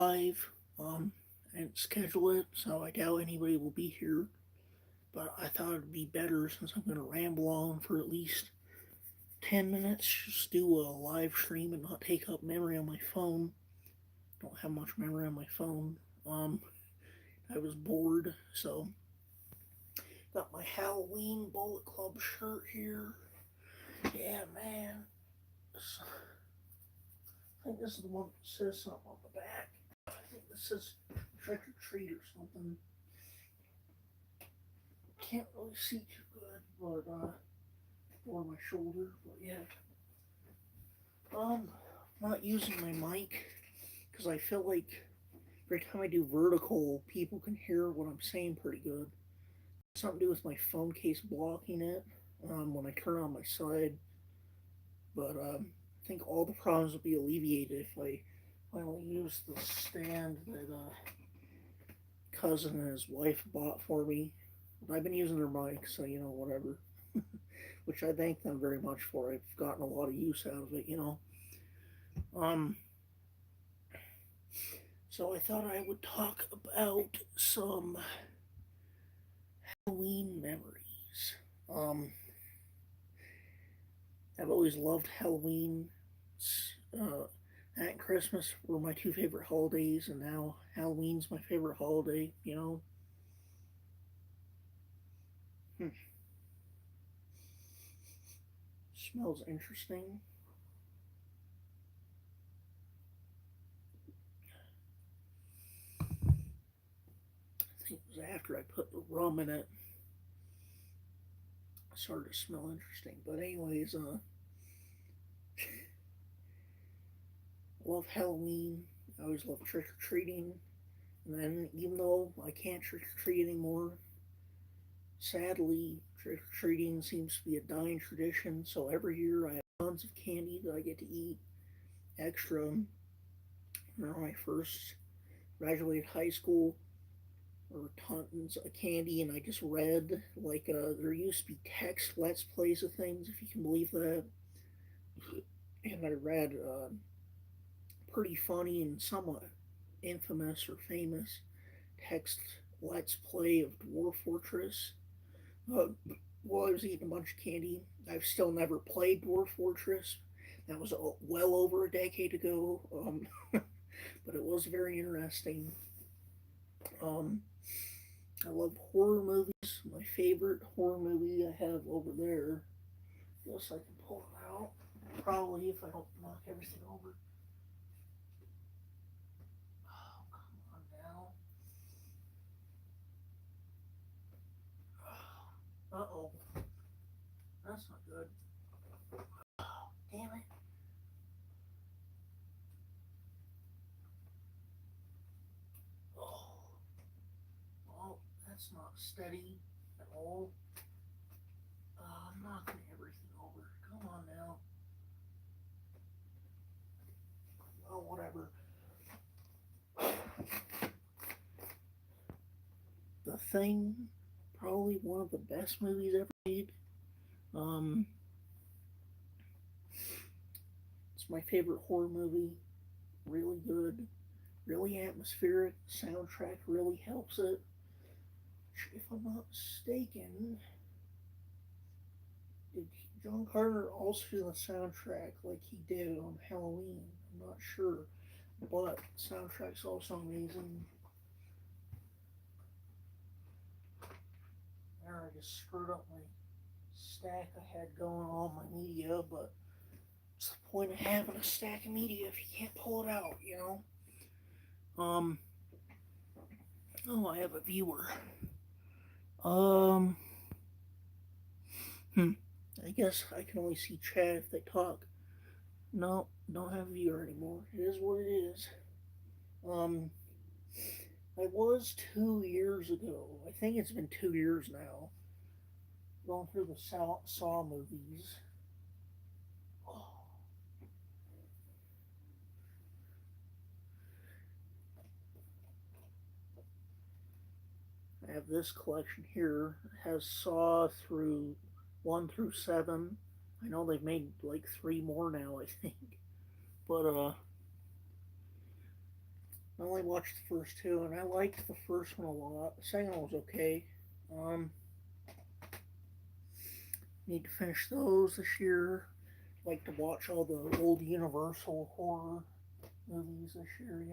live. I didn't schedule it, so I doubt anybody will be here. But I thought it'd be better since I'm gonna ramble on for at least 10 minutes. Just do a live stream and not take up memory on my phone. Don't have much memory on my phone. Um, I was bored, so got my Halloween Bullet Club shirt here. Yeah, man. I think this is the one that says something on the back. I think this says trick or treat or something. Can't really see too good, but over my shoulder. But yeah, I'm not using my mic because I feel like every time I do vertical, people can hear what I'm saying pretty good. Something to do with my phone case blocking it when I turn on my side. But I think all the problems will be alleviated if I finally use the stand that cousin and his wife bought for me. I've been using their mic, so whatever. Which I thank them very much for. I've gotten a lot of use out of it. Um, so I thought I would talk about some Halloween memories. Um, I've always loved Halloween. That and Christmas were my two favorite holidays, and now Halloween's my favorite holiday. Hmm. Smells interesting. I think it was after I put the rum in it. It started to smell interesting. But anyways, love Halloween. I always love trick or treating. And then, even though I can't trick or treat anymore, sadly, trick or treating seems to be a dying tradition. So every year I have tons of candy that I get to eat extra. When I first graduated high school, there were tons of candy, and I just read like there used to be text let's plays of things, if you can believe that. And I read pretty funny and somewhat infamous or famous text let's play of Dwarf Fortress. Uh, while I was eating a bunch of candy, I've still never played Dwarf Fortress. That was well over a decade ago, but it was very interesting. Um, I love horror movies. My favorite horror movie I have over there. Guess I can pull it out. Probably if I don't knock everything over. Oh, come on now. Uh oh. That's not good. Damn it. Oh, well, that's not steady at all. I'm knocking everything over. Come on now. Oh, whatever. The Thing, probably one of the best movies ever made. Um, it's my favorite horror movie. Really good, really atmospheric. Soundtrack really helps it. If I'm not mistaken, did John Carter also do the soundtrack like he did on Halloween? I'm not sure, but soundtrack's also amazing. There, I just screwed up my stack I had going on my media, but what's the point of having a stack of media if you can't pull it out? Um, oh, I have a viewer. Um, hmm. I guess I can only see chat if they talk. No, don't have a viewer anymore. It is what it is. Um, I was 2 years ago. I think it's been 2 years now. Going through the Saw movies. Oh, I have this collection here. It has Saw through 1 through 7. I know they've made like three more now, I think. But I only watched the first two, and I liked the first one a lot. The second one was okay. Um, Need to finish those this year. Like to watch all the old Universal horror movies this year.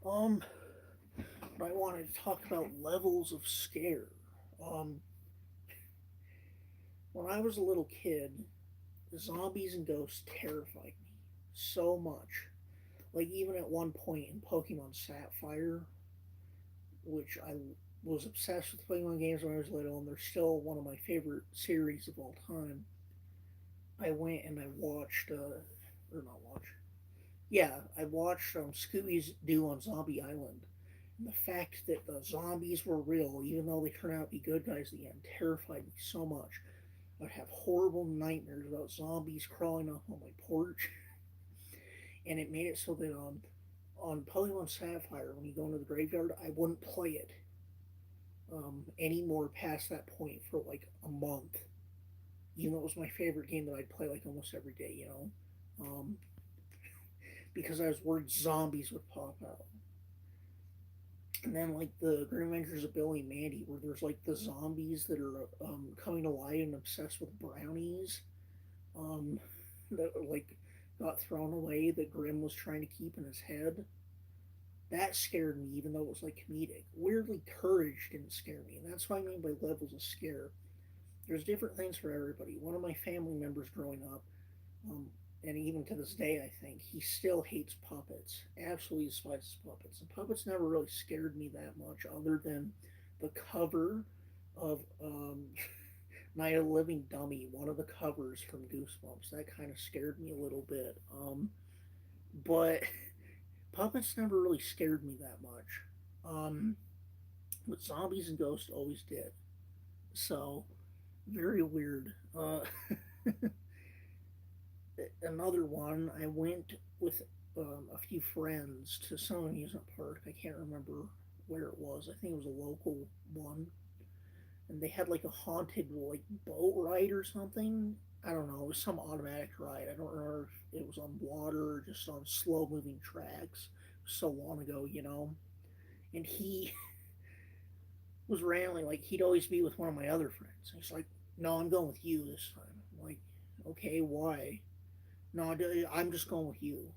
Um, but I wanted to talk about levels of scare. Um, when I was a little kid, zombies and ghosts terrified me so much. Like even at one point in Pokemon Sapphire, which I was obsessed with Pokemon games when I was little, and they're still one of my favorite series of all time. I went and I watched, or not watched, yeah, I watched Scooby's Doo on Zombie Island. And the fact that the zombies were real, even though they turned out to be good guys at the end, terrified me so much. I'd have horrible nightmares about zombies crawling up on my porch, and it made it so that on Pokemon Sapphire, when you go into the graveyard, I wouldn't play it any more past that point for like a month. Even though it was my favorite game that I'd play like almost every day, because I was worried zombies would pop out. And then like the Grim Adventures of Billy and Mandy, where there's like the zombies that are coming to life and obsessed with brownies, um, that like got thrown away that Grim was trying to keep in his head. That scared me, even though it was like comedic. Weirdly, Courage didn't scare me, and that's what I mean by levels of scare. There's different things for everybody. One of my family members growing up, um, and even to this day, I think he still hates puppets. Absolutely despises puppets. And puppets never really scared me that much, other than the cover of Night of the Living Dummy, one of the covers from Goosebumps. That kind of scared me a little bit. But puppets never really scared me that much. Um, but zombies and ghosts always did. So very weird. Another one, I went with a few friends to some amusement park. I can't remember where it was. I think it was a local one, and they had like a haunted like boat ride or something. I don't know. It was some automatic ride. I don't remember if it was on water or just on slow moving tracks. So long ago. And he was randomly like he'd always be with one of my other friends. And he's like, "No, I'm going with you this time." I'm like, "Okay, why?" "No, I'm just going with you."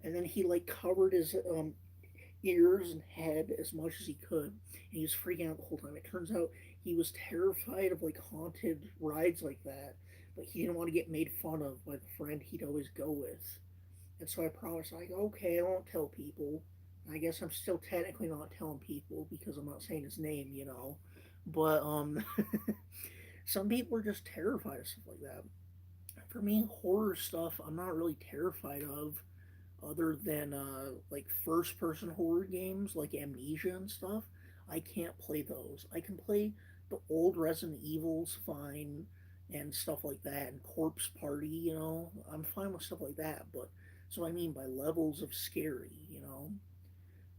And then he like covered his ears and head as much as he could, and he was freaking out the whole time. It turns out he was terrified of like haunted rides like that, but he didn't want to get made fun of by the friend he'd always go with. And so I promised, like, okay, I won't tell people. I guess I'm still technically not telling people because I'm not saying his name. But some people are just terrified of stuff like that. For me, horror stuff, I'm not really terrified of, other than like first person horror games like Amnesia and stuff. I can't play those. I can play the old Resident Evils fine and stuff like that, and Corpse Party. I'm fine with stuff like that, but so I mean by levels of scary.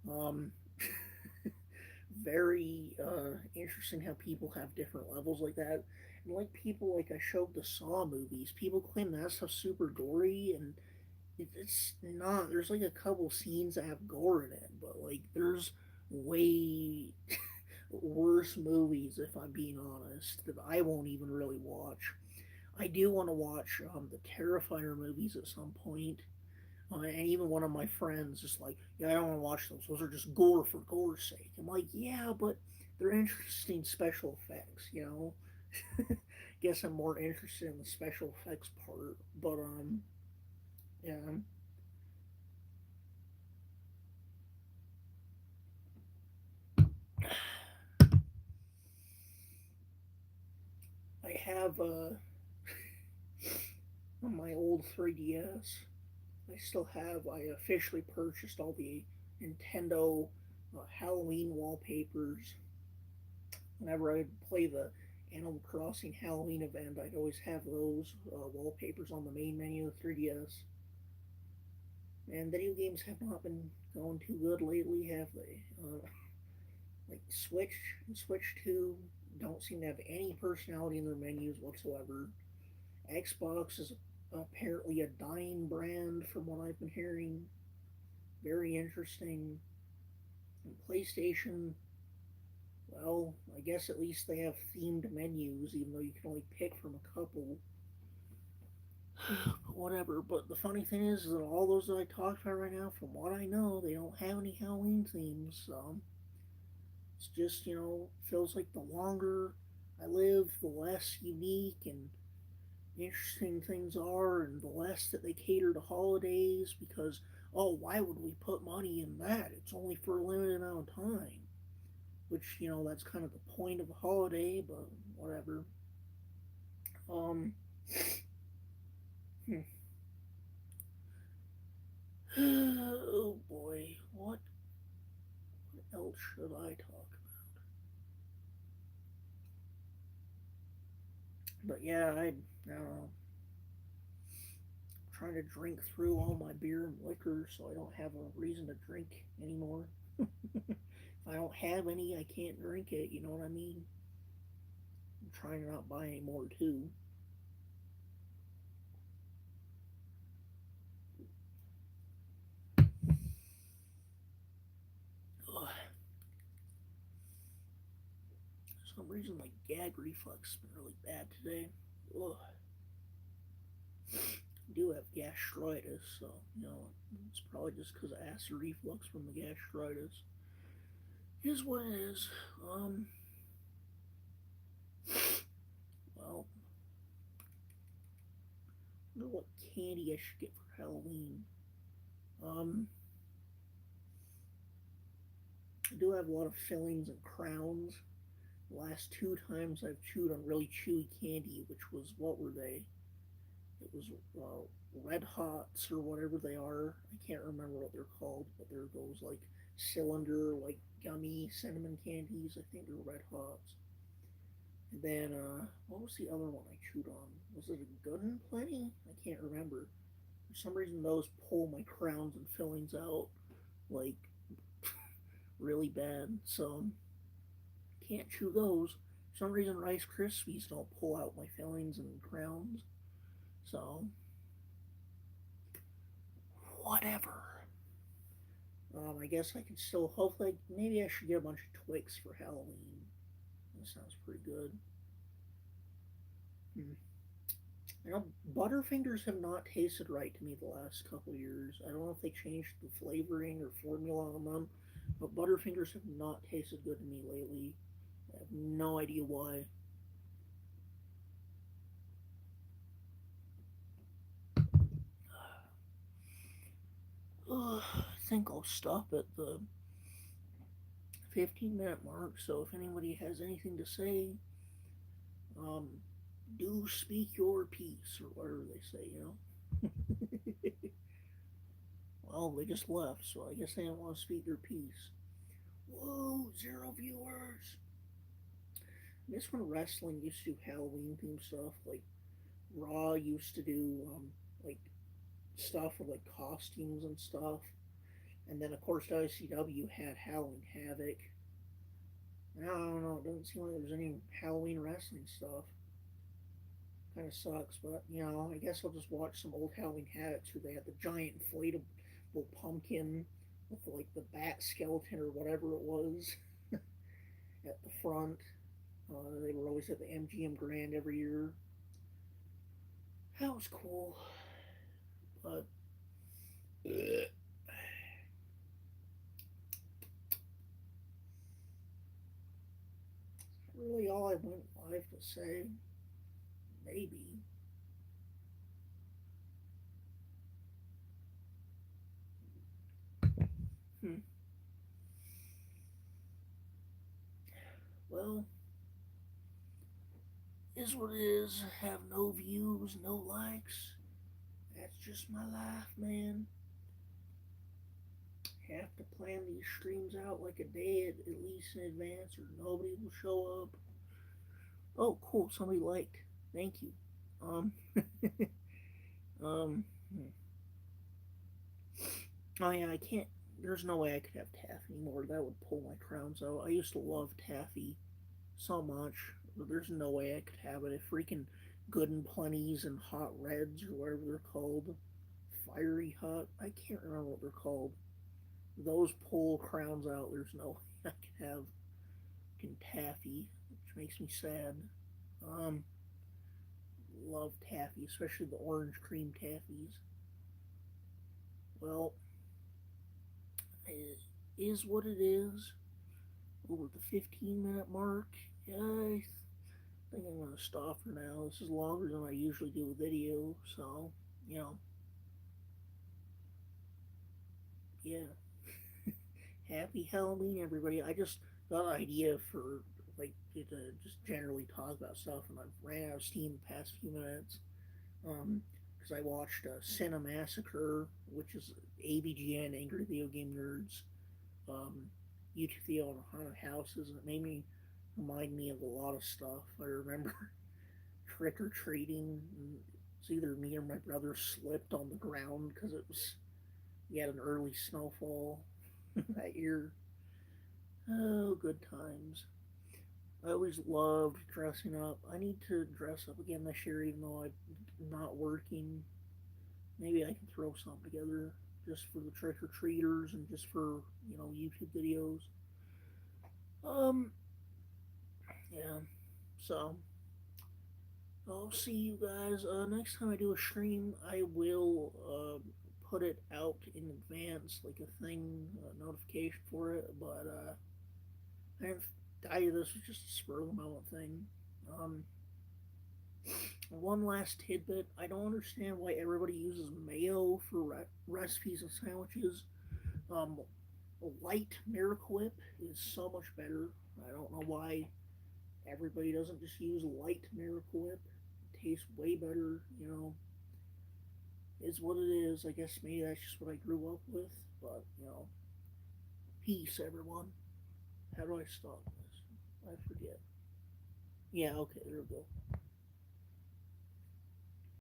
Um, Very interesting how people have different levels like that. And like people, like I showed the Saw movies, people claim that stuff's super gory, and it's not. There's like a couple scenes that have gore in it, but like there's way worse movies, if I'm being honest, that I won't even really watch. I do want to watch the Terrifier movies at some point. And even one of my friends is like, "Yeah, I don't want to watch those. Those are just gore for gore's sake." I'm like, "Yeah, but they're interesting special effects. Guess I'm more interested in the special effects part, but yeah, I have on my old 3DS. I still have. I officially purchased all the Nintendo Halloween wallpapers. Whenever I'd play the Animal Crossing Halloween event, I'd always have those wallpapers on the main menu of 3DS. And video games have not been going too good lately, have they? Like Switch and Switch 2 don't seem to have any personality in their menus whatsoever. Xbox is apparently a dying brand from what I've been hearing. very interesting. And PlayStation, well, I guess at least they have themed menus, even though you can only pick from a couple. But whatever. But the funny thing is that all those that I talked about right now, from what I know, they don't have any Halloween themes. It's just, feels like the longer I live, the less unique and interesting things are, and the less that they cater to holidays because, oh, why would we put money in that? It's only for a limited amount of time. Which, that's kind of the point of a holiday, but whatever. Um, hmm. Oh boy, what else should I talk about? But yeah, I don't know. I'm trying to drink through all my beer and liquor so I don't have a reason to drink anymore. If I don't have any, I can't drink it, you know what I mean? I'm trying to not buy any more too. Ugh. For some reason, my gag reflux has been really bad today. Ugh. I do have gastritis, so, it's probably just because of acid reflux from the gastritis. It is what it is. Well, I wonder what candy I should get for Halloween. Um, I do have a lot of fillings and crowns. The last two times I've chewed on really chewy candy, which was, what were they? It was Red Hots or whatever they are. I can't remember what they're called, but they're those like cylinder, like gummy cinnamon candies. I think they're Red Hots. And then what was the other one I chewed on? Was it a Good and Plenty? I can't remember. For some reason, those pull my crowns and fillings out like really bad. So can't chew those. For some reason, Rice Krispies don't pull out my fillings and crowns. So whatever. I guess I can still hopefully maybe I should get a bunch of Twix for Halloween. That sounds pretty good. Hmm. Butterfingers have not tasted right to me the last couple years. I don't know if they changed the flavoring or formula on them, but Butterfingers have not tasted good to me lately. I have no idea why. I think I'll stop at the 15-minute mark, so if anybody has anything to say, um, do speak your piece, or whatever they say. Well, they just left, so I guess they didn't want to speak their piece. Whoa, 0 viewers! I miss when wrestling used to do Halloween themed stuff. Like Raw used to do like stuff with like costumes and stuff. And then of course WCW had Halloween Havoc. I don't know, it doesn't seem like there's any Halloween wrestling stuff. Kind of sucks, but I guess I'll just watch some old Halloween Havocs where they had the giant inflatable pumpkin with like the bat skeleton or whatever it was at the front. They were always at the MGM Grand every year. That was cool, but really all I went live to say. Maybe. Hmm. Well, is what it is. Have no views, no likes. That's just my life, man. Have to plan these streams out like a day at least in advance, or nobody will show up. Oh, cool! Somebody liked. Thank you. Um, um. Oh yeah, I can't. There's no way I could have taffy anymore. That would pull my crowns out. I used to love taffy so much. But there's no way I could have it. If freaking Good and Plenty's and Hot Reds or whatever they're called, Fiery Hot. I can't remember what they're called. those pull crowns out, there's no way I can have taffy, which makes me sad. Um, love taffy, especially the orange cream taffies. Well, it is what it is. Over the 15-minute mark. Yeah, I think I'm gonna stop for now. This is longer than I usually do a video, so you know, yeah. Happy Halloween, everybody. I just got an idea for like to just generally talk about stuff, and I've ran out of steam the past few minutes. Because I watched Cinemassacre, which is AVGN, Angry Video Game Nerds, um, YouTube video on haunted houses, and it made me remind me of a lot of stuff. I remember trick or treating. It's either me or my brother slipped on the ground because it was we had an early snowfall that year. Oh, good times. I always loved dressing up. I need to dress up again this year, even though I'm not working. Maybe I can throw something together just for the trick or treaters and just for YouTube videos. Um, yeah. So I'll see you guys next time I do a stream. I will put it out in advance, like a thing, a notification for it. But I didn't this was just a spur of the moment thing. Um, one last tidbit: I don't understand why everybody uses mayo for recipes and sandwiches. Um, light Miracle Whip is so much better. I don't know why everybody doesn't just use light Miracle Whip. It tastes way better, Is what it is. I guess maybe that's just what I grew up with. But, peace, everyone. How do I stop this? I forget. Yeah, okay, there we go.